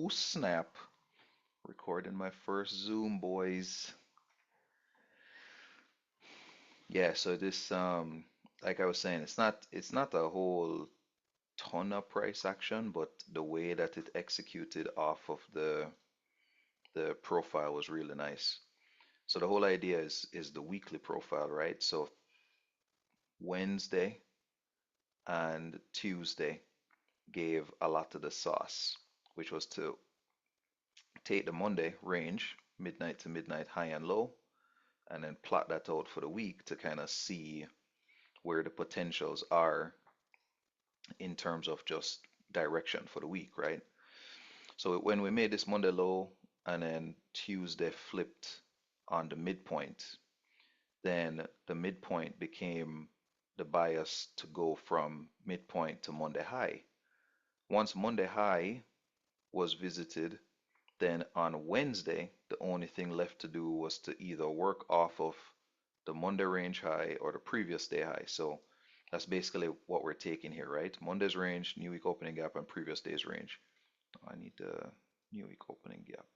Oh snap. Recording my first Zoom, boys. Yeah, so this like I was saying, it's not a whole ton of price action, but the way that it executed off of the profile was really nice. So the whole idea is the weekly profile, right? So Wednesday and Tuesday gave a lot of the sauce, which was to take the Monday range, midnight to midnight, high and low, and then plot that out for the week to kind of see where the potentials are in terms of just direction for the week, right? So when we made this Monday low and then Tuesday flipped on the midpoint, then the midpoint became the bias to go from midpoint to Monday high. Once Monday high was visited, then on Wednesday, the only thing left to do was to either work off of the Monday range high or the previous day high. So that's basically what we're taking here, right? Monday's range, new week opening gap, and previous day's range. I need the new week opening gap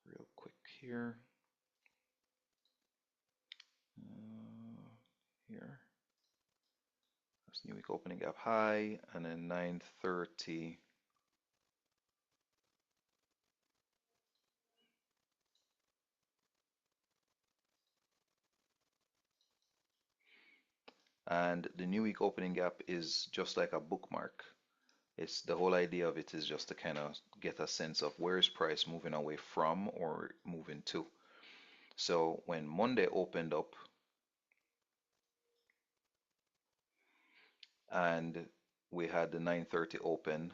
real quick here. Here. That's new week opening gap high, and then 9:30. And the new week opening gap is just like a bookmark. It's the whole idea of it is just to kind of get a sense of where is price moving away from or moving to. So when Monday opened up and we had the 9:30 open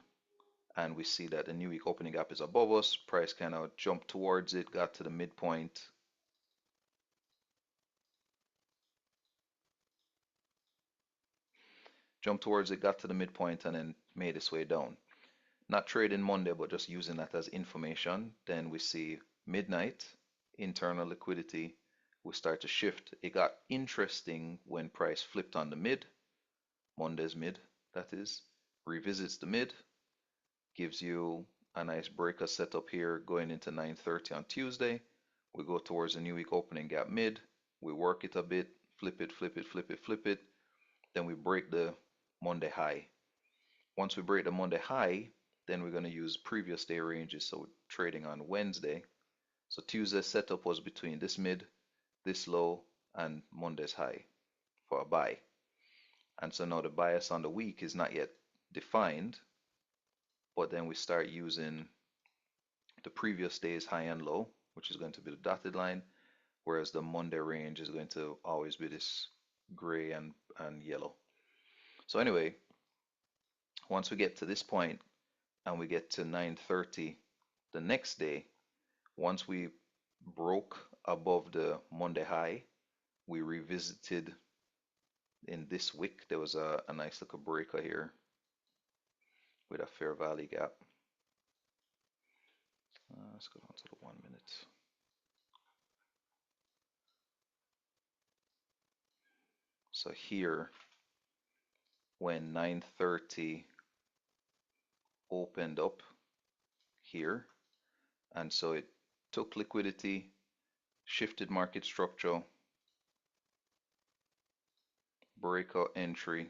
and we see that the new week opening gap is above us, price kind of jumped towards it, got to the midpoint, jumped towards it, got to the midpoint, and then made its way down. Not trading Monday, but just using that as information. Then we see midnight, internal liquidity, we start to shift. It got interesting when price flipped on the mid, Monday's mid, that is, revisits the mid, gives you a nice breaker setup here going into 9:30 on Tuesday. We go towards the new week opening gap mid, we work it a bit, flip it, flip it, flip it, flip it, then we break the Monday high. Once we break the Monday high, then we're going to use previous day ranges. So we're trading on Wednesday. So Tuesday's setup was between this mid, this low, and Monday's high for a buy. And so now the bias on the week is not yet defined, but then we start using the previous day's high and low, which is going to be the dotted line, whereas the Monday range is going to always be this gray and yellow. So anyway, once we get to this point and we get to 9:30 the next day, once we broke above the Monday high, we revisited in this wick. There was a nice little breaker here with a fair value gap. Let's go down to the 1 minute. So here, when 9:30 opened up here, and so it took liquidity, shifted market structure, breakout entry.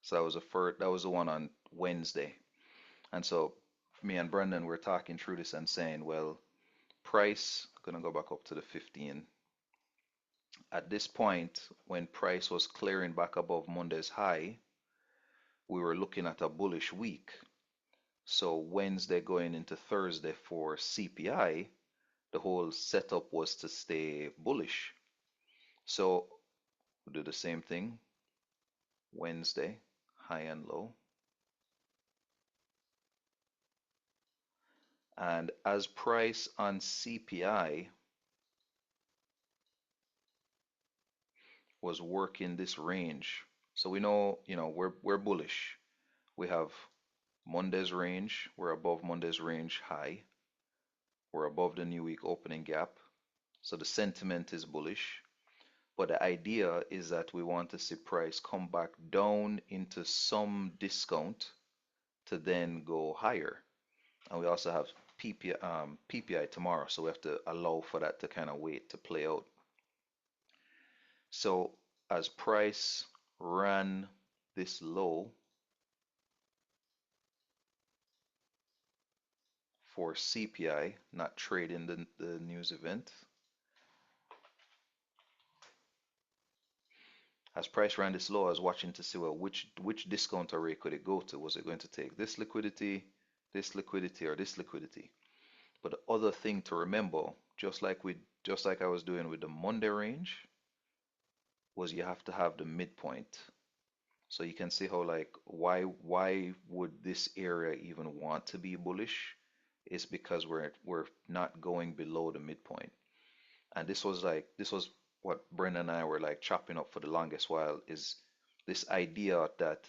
So that was the one on Wednesday. And so me and Brendan were talking through this and saying, well, price, gonna go back up to the 15. At this point, when price was clearing back above Monday's high, we were looking at a bullish week. So Wednesday going into Thursday for CPI, the whole setup was to stay bullish. So we'll do the same thing. Wednesday, high and low. And as price on CPI was working this range, so we know, we're bullish. We have Monday's range, we're above Monday's range high. We're above the new week opening gap. So the sentiment is bullish. But the idea is that we want to see price come back down into some discount to then go higher. And we also have PPI tomorrow, so we have to allow for that to kind of wait to play out. So as price ran this low for CPI, not trading the news event, as price ran this low, I was watching to see, well, which discount array could it go to? Was it going to take this liquidity, or this liquidity? But the other thing to remember, just like I was doing with the Monday range, was you have to have the midpoint. So you can see how, like, why would this area even want to be bullish? It's because we're not going below the midpoint. And this was what Brendan and I were like chopping up for the longest while, is this idea that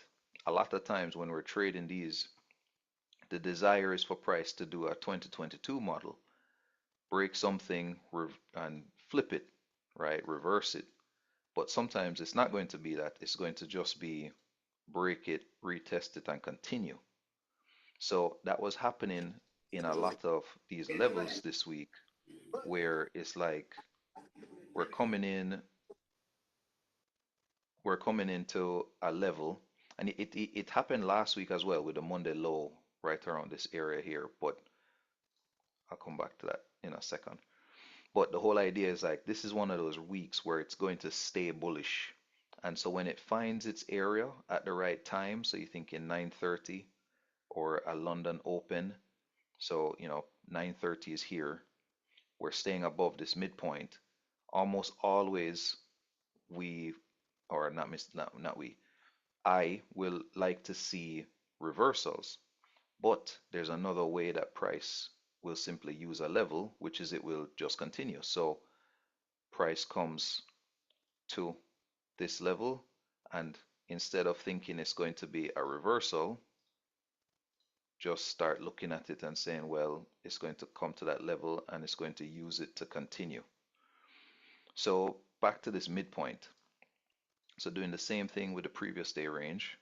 a lot of times when we're trading these, the desire is for price to do a 2022 model, break something and flip it, right? Reverse it. But sometimes it's not going to be that. It's going to just be break it, retest it, and continue. So that was happening in a lot of these levels this week, where it's like we're coming in, we're coming into a level, and it happened last week as well with the Monday low right around this area here, but I'll come back to that in a second. But the whole idea is like this is one of those weeks where it's going to stay bullish. And so when it finds its area at the right time, so you think in 9:30 or a London open, so 9:30 is here, we're staying above this midpoint. Almost always we, or not we, I will like to see reversals. But there's another way that price will simply use a level, which is it will just continue. So price comes to this level, and instead of thinking it's going to be a reversal, just start looking at it and saying, well, it's going to come to that level and it's going to use it to continue. So back to this midpoint. So doing the same thing with the previous day range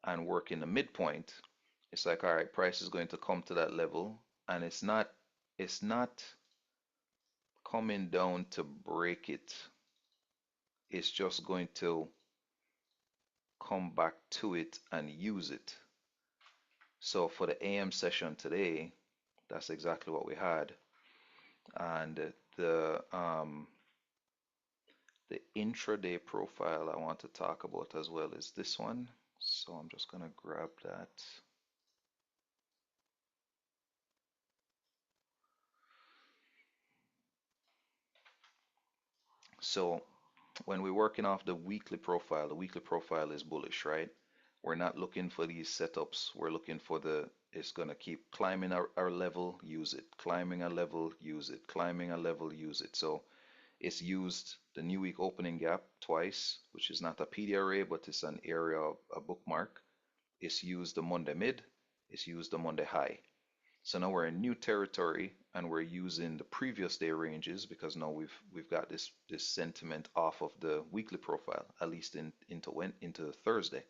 and working the midpoint, it's like, all right, price is going to come to that level, and it's not coming down to break it. It's just going to come back to it and use it. So for the AM session today, that's exactly what we had. And the intraday profile I want to talk about as well is this one. So I'm just gonna grab that. So when we're working off the weekly profile is bullish, right? We're not looking for these setups. We're looking for it's gonna keep climbing our level, use it, climbing a level, use it, climbing a level, use it. So it's used the new week opening gap twice, which is not a PD array, but it's an area of a bookmark. It's used the Monday mid, it's used the Monday high. So now we're in new territory and we're using the previous day ranges because now we've got this sentiment off of the weekly profile, at least into Thursday.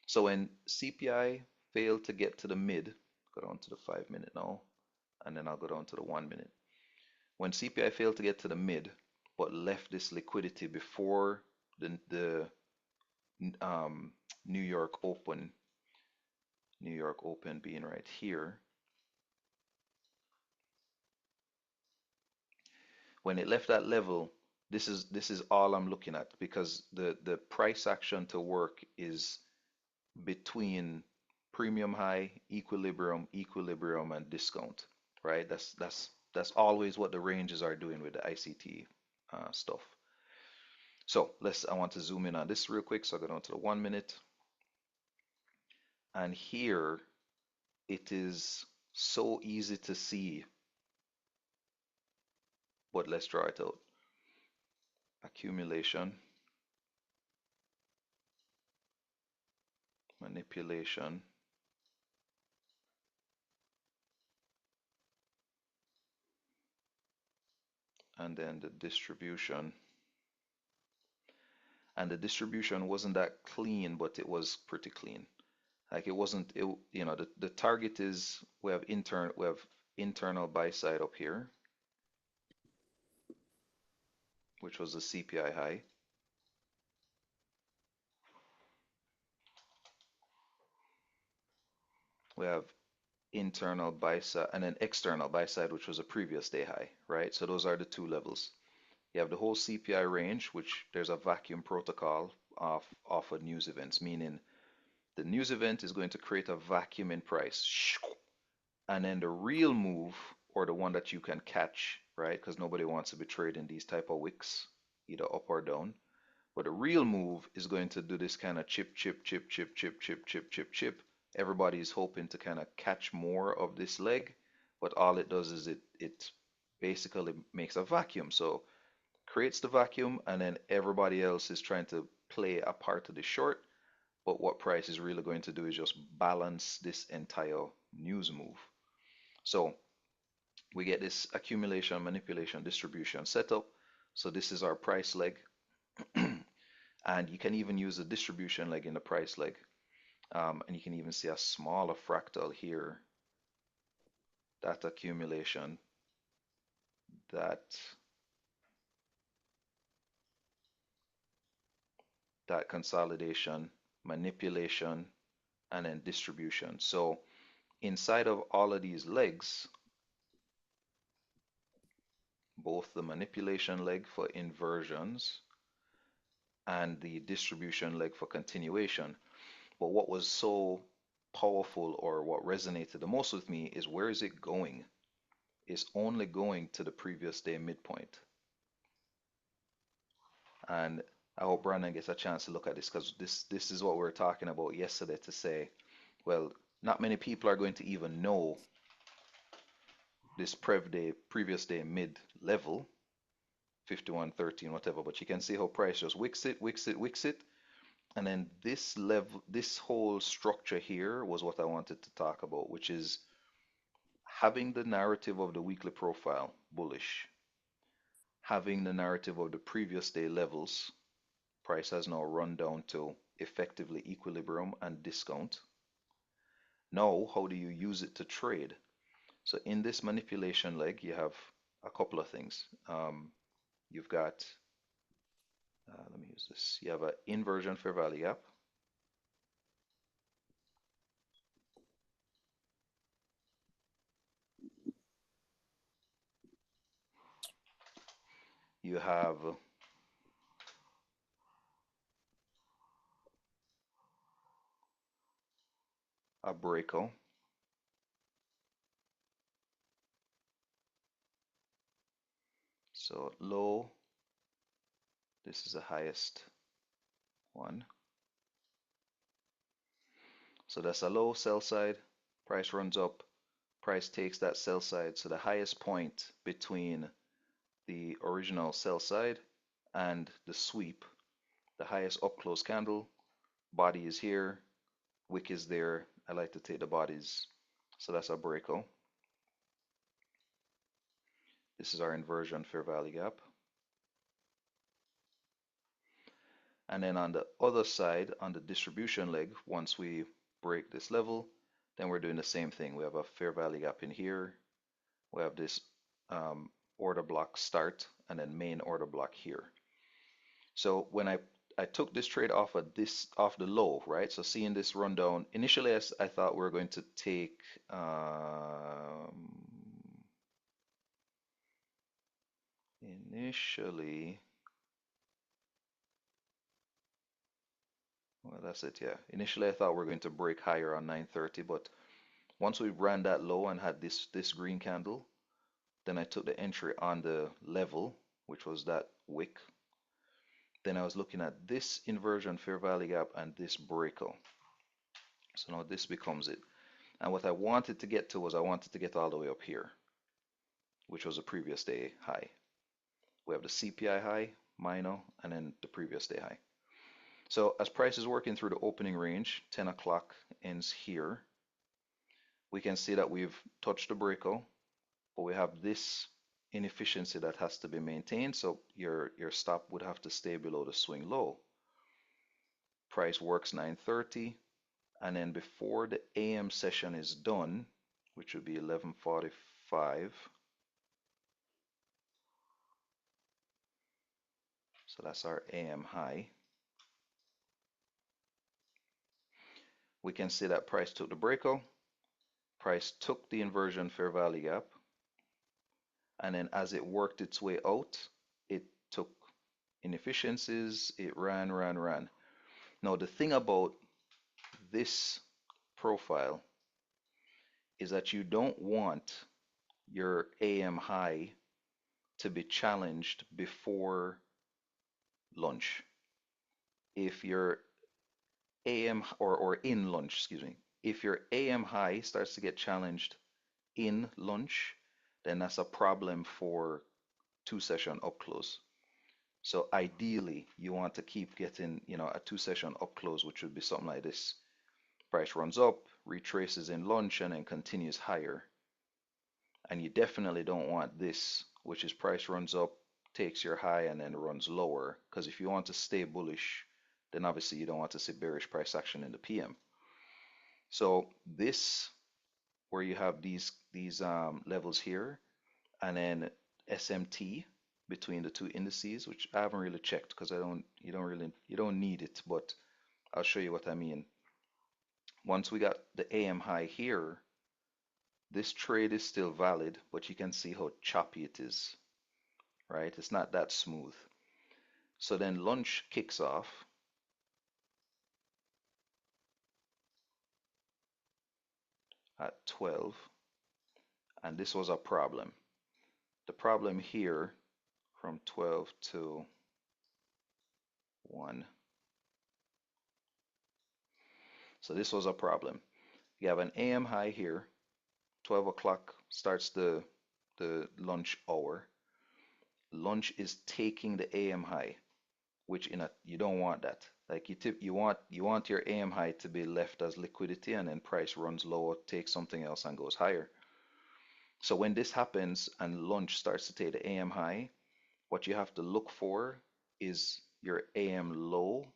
So when CPI failed to get to the mid, go down to the 5 minute now, and then I'll go down to the 1 minute. When CPI failed to get to the mid, but left this liquidity before the New York Open being right here, when it left that level, this is all I'm looking at because the price action to work is between premium high, equilibrium, and discount, right? That's always what the ranges are doing with the ICT stuff. So I want to zoom in on this real quick. So I go down to the 1 minute, and here it is so easy to see, but let's draw it out. Accumulation, manipulation, and then the distribution. and the distribution wasn't that clean, but it was pretty clean. Like it wasn't, the target is we have internal buy side up here, which was the CPI high. We have internal buy side and then external buy side, which was a previous day high, right? So those are the two levels. You have the whole CPI range, which there's a vacuum protocol of a news events, meaning the news event is going to create a vacuum in price. And then the real move, or the one that you can catch, right? Because nobody wants to be trading these type of wicks, either up or down. But the real move is going to do this kind of chip, chip, chip, chip, chip, chip, chip, chip, chip. Everybody is hoping to kind of catch more of this leg, but all it does is it basically makes a vacuum. So creates the vacuum, and then everybody else is trying to play a part of the short. But what price is really going to do is just balance this entire news move. So we get this accumulation, manipulation, distribution setup. So this is our price leg. And you can even use the distribution leg in the price leg. And you can even see a smaller fractal here. That accumulation, that consolidation, manipulation, and then distribution. So inside of all of these legs, both the manipulation leg for inversions and the distribution leg for continuation. But what was so powerful, or what resonated the most with me, is where is it going? It's only going to the previous day midpoint. And I hope Brandon gets a chance to look at this, because this is what we were talking about yesterday, to say, well, not many people are going to even know this previous day mid level, 51.13, whatever, but you can see how price just wicks it, wicks it, wicks it. And then this level, this whole structure here was what I wanted to talk about, which is having the narrative of the weekly profile bullish, having the narrative of the previous day levels, price has now run down to effectively equilibrium and discount. Now, how do you use it to trade? So in this manipulation leg, you have a couple of things. You've got, let me use this. You have an inversion fair value gap. You have a breakout. So low, this is the highest one. So that's a low sell side. Price runs up. Price takes that sell side. So the highest point between the original sell side and the sweep, the highest up close candle, body is here, wick is there. I like to take the bodies. So that's our breakout. This is our inversion fair value gap. And then on the other side, on the distribution leg, once we break this level, then we're doing the same thing. We have a fair value gap in here. We have this order block start, and then main order block here. So when I took this trade off the low, right? So seeing this run down, initially I thought we were going to take initially, well, that's it, yeah. Initially I thought we were going to break higher on 9:30, but once we ran that low and had this green candle, then I took the entry on the level, which was that wick. Then I was looking at this inversion fair value gap and this breakout. So now this becomes it. And what I wanted to get to was I wanted to get all the way up here, which was the previous day high. We have the CPI high, minor, and then the previous day high. So as price is working through the opening range, 10 o'clock ends here. We can see that we've touched the breakout, but we have this inefficiency that has to be maintained. So your stop would have to stay below the swing low. price works 9:30, and then before the AM session is done, which would be 11:45, so that's our AM high, we can see that price took the breakout, price took the inversion fair value gap, and then as it worked its way out, it took inefficiencies, it ran. Now the thing about this profile is that you don't want your AM high to be challenged before lunch. If your AM or in lunch, excuse me, if your AM high starts to get challenged in lunch, then that's a problem for two session up close. So ideally, you want to keep getting, a two session up close, which would be something like this. Price runs up, retraces in lunch, and then continues higher. And you definitely don't want this, which is price runs up, takes your high, and then runs lower. Because if you want to stay bullish, then obviously you don't want to see bearish price action in the PM. So this, where you have these levels here, and then SMT between the two indices, which I haven't really checked because you don't need it, but I'll show you what I mean. Once we got the AM high here, this trade is still valid, but you can see how choppy it is, right? It's not that smooth. So then lunch kicks off. At 12, and this was a problem. The problem here from 12 to 1. So this was a problem. You have an AM high here. 12 o'clock starts the lunch hour. Lunch is taking the AM high, which you don't want that. Like you want your AM high to be left as liquidity, and then price runs lower, takes something else, and goes higher. So when this happens and lunch starts to take the AM high, what you have to look for is your AM low.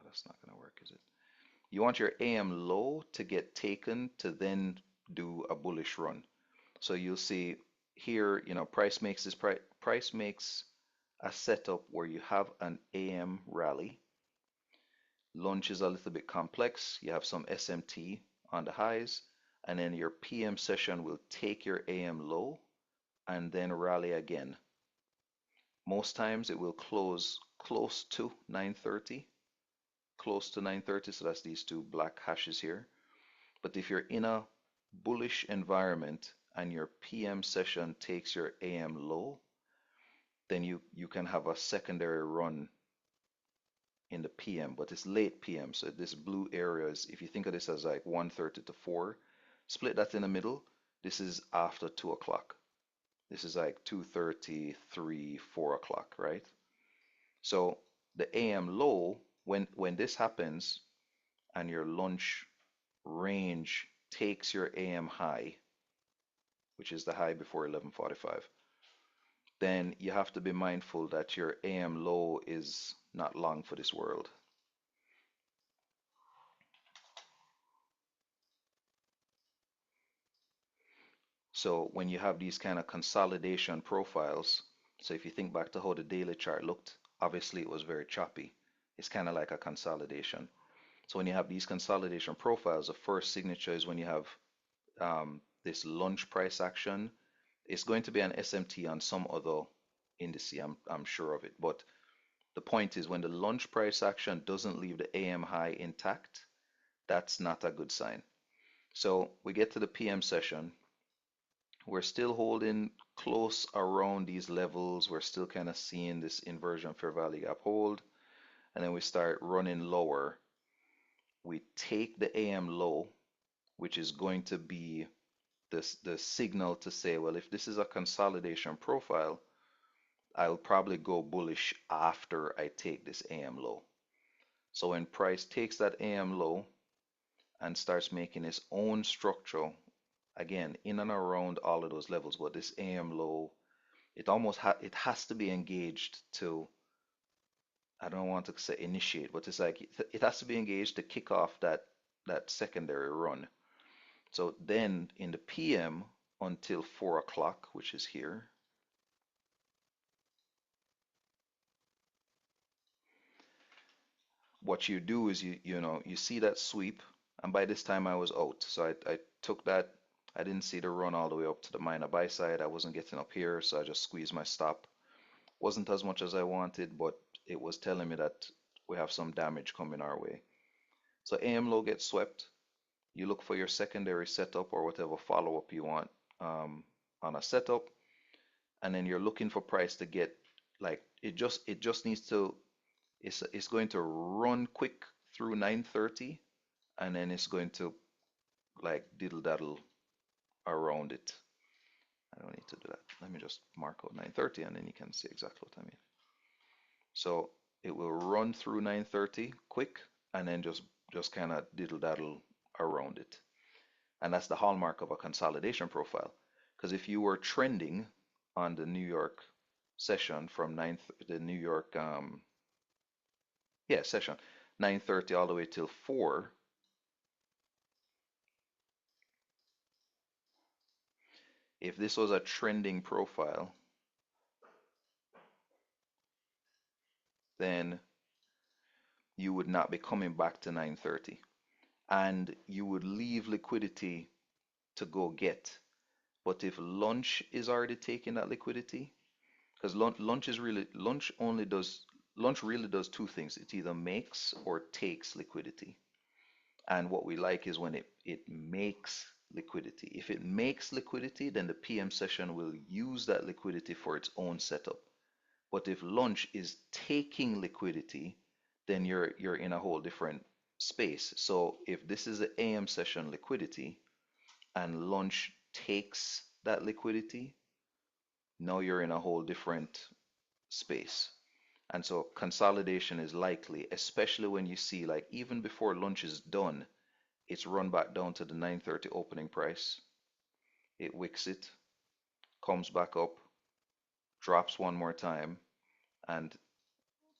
That's not going to work, is it? You want your AM low to get taken to then do a bullish run. So you'll see here, price makes a setup where you have an AM rally. Lunch is a little bit complex. You have some SMT on the highs, and then your PM session will take your AM low and then rally again. Most times it will close close to 930, so that's these two black hashes here. But if you're in a bullish environment and your PM session takes your AM low, then you can have a secondary run in the PM, but it's late PM. So this blue area is, if you think of this as like 1:30 to 4, split that in the middle. This is after 2 o'clock. This is like 2:30, 3, 4 o'clock, right? So the AM low, when this happens and your lunch range takes your AM high, which is the high before 11:45, then you have to be mindful that your AM low is not long for this world. So when you have these kind of consolidation profiles, so if you think back to how the daily chart looked, obviously it was very choppy. It's kind of like a consolidation. So when you have these consolidation profiles, the first signature is when you have this lunch price action. It's going to be an SMT on some other indice, I'm sure of it. But the point is when the lunch price action doesn't leave the AM high intact, that's not a good sign. So we get to the PM session. We're still holding close around these levels. We're still kind of seeing this inversion fair value gap hold. And then we start running lower. We take the AM low, which is going to be the signal to say, well, if this is a consolidation profile, I'll probably go bullish after I take this AM low. So when price takes that AM low and starts making its own structure, again, in and around all of those levels, but this AM low, it has to be engaged to I don't want to say initiate, but it's like it has to be engaged to kick off that secondary run. So then in the PM until 4 o'clock, which is here, what you do is you see that sweep, and by this time I was out. So I took that. I didn't see the run all the way up to the minor buy side. I wasn't getting up here, so I just squeezed my stop. Wasn't as much as I wanted, but it was telling me that we have some damage coming our way. So AM low gets swept. You look for your secondary setup or whatever follow-up you want on a setup, and then you're looking for price to get like it just needs to it's going to run quick through 930, and then it's going to like diddle daddle around it. I don't need to do that. Let me just mark out 930 and then you can see exactly what I mean. So it will run through 930 quick and then just kind of diddle daddle around it. And that's the hallmark of a consolidation profile. Because if you were trending on the New York session from the New York session 930 all the way till 4, if this was a trending profile, then you would not be coming back to 930 and you would leave liquidity to go get. But if lunch is already taking that liquidity, because lunch really does two things. It either makes or takes liquidity. And what we like is when it makes liquidity. If it makes liquidity, then the PM session will use that liquidity for its own setup. But if lunch is taking liquidity, then you're in a whole different space. So if this is the AM session liquidity and lunch takes that liquidity, now you're in a whole different space. And so consolidation is likely, especially when you see like even before lunch is done, it's run back down to the 930 opening price. It wicks it, comes back up, drops one more time, and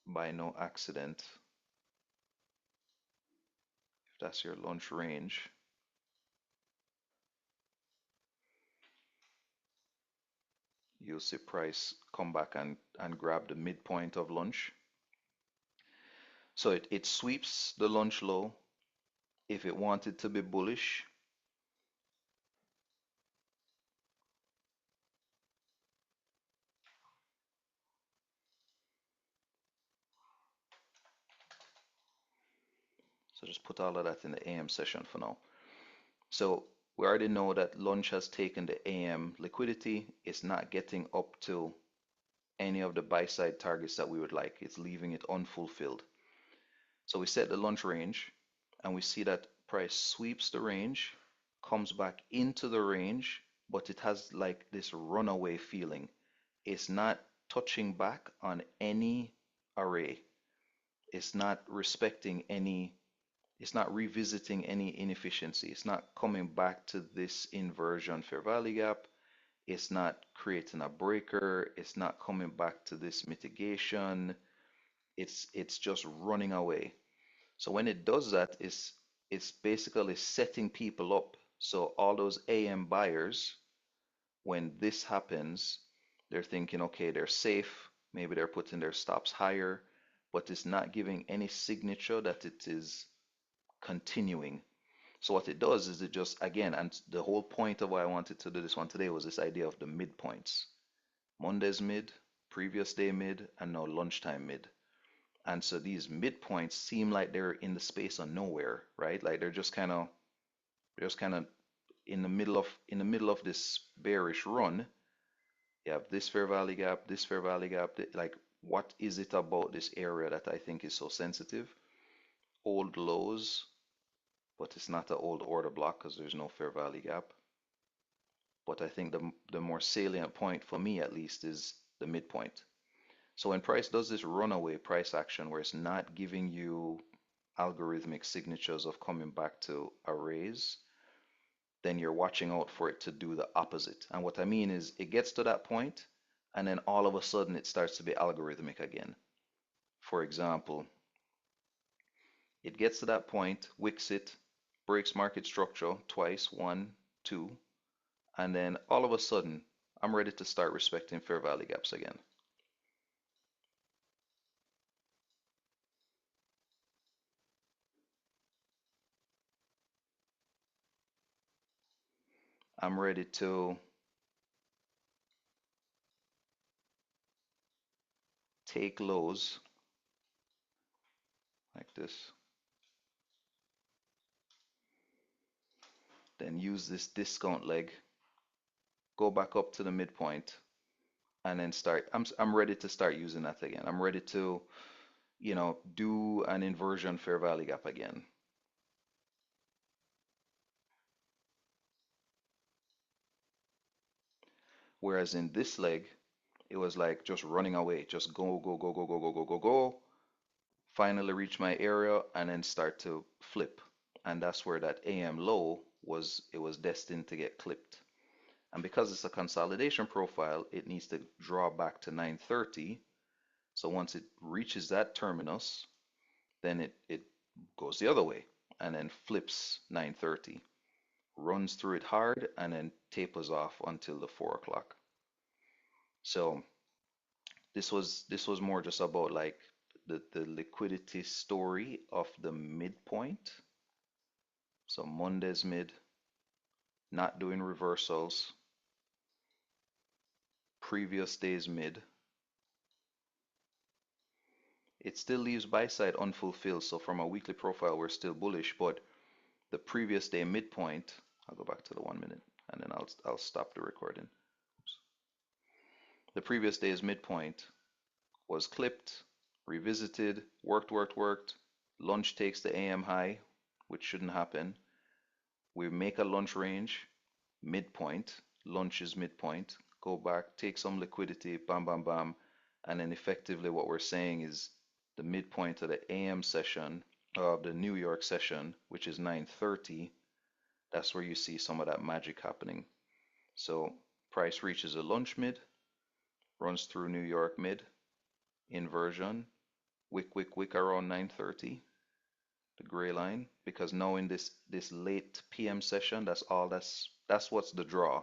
by no accident, if that's your lunch range, you'll see price come back and grab the midpoint of lunch. So it sweeps the lunch low. If it wanted to be bullish, so just put all of that in the AM session for now. So we already know that lunch has taken the AM liquidity. It's not getting up to any of the buy side targets that we would like. It's leaving it unfulfilled. So we set the lunch range and we see that price sweeps the range, comes back into the range, but it has like this runaway feeling. It's not touching back on any array. It's not respecting any, it's not revisiting any inefficiency. It's not coming back to this inversion fair value gap. It's not creating a breaker. It's not coming back to this mitigation. It's just running away. So when it does that, it's basically setting people up. So all those AM buyers, when this happens, they're thinking, okay, they're safe. Maybe they're putting their stops higher, but it's not giving any signature that it is continuing. So what it does is it just, again, and the whole point of why I wanted to do this one today was this idea of the midpoints. Monday's mid, previous day mid, and now lunchtime mid. And so these midpoints seem like they're in the space of nowhere, right? Like they're just kind of in the middle of this bearish run. You have this fair value gap, this fair value gap. Like, what is it about this area that I think is so sensitive? Old lows, but it's not an old order block because there's no fair value gap. But I think the more salient point for me at least is the midpoint. So when price does this runaway price action where it's not giving you algorithmic signatures of coming back to arrays, then you're watching out for it to do the opposite. And what I mean is it gets to that point and then all of a sudden it starts to be algorithmic again. For example, it gets to that point, wicks it, breaks market structure twice, one, two, and then all of a sudden, I'm ready to start respecting fair value gaps again. I'm ready to take lows like this, then use this discount leg, go back up to the midpoint, and then start. I'm ready to start using that again. I'm ready to, do an inversion fair value gap again. Whereas in this leg, it was like just running away, just go, go, go, go, go, go, go, go, go, finally reach my area and then start to flip. And that's where that AM low was, it was destined to get clipped. And because it's a consolidation profile, it needs to draw back to 930. So once it reaches that terminus, then it goes the other way and then flips 930, runs through it hard, and then tapers off until the 4 o'clock. So this was more just about like the liquidity story of the midpoint. So Monday's mid, not doing reversals, previous day's mid. It still leaves buy side unfulfilled. So from a weekly profile, we're still bullish, but the previous day midpoint, I'll go back to the 1 minute and then I'll stop the recording. Oops. The previous day's midpoint was clipped, revisited, worked. Lunch takes the AM high, which shouldn't happen. We make a lunch range, midpoint, lunch is midpoint, go back, take some liquidity, bam, bam, bam. And then effectively what we're saying is the midpoint of the AM session, of the New York session, which is 930, that's where you see some of that magic happening. So price reaches a lunch mid, runs through New York mid, inversion, wick around 930, the gray line, because now in this late PM session, that's what's the draw.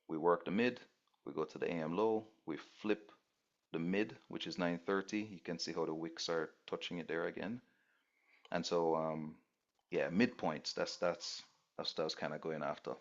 We work the mid, we go to the AM low, we flip the mid, which is 930. You can see how the wicks are touching it there again. And so yeah, midpoints, that's what I was kind of going after.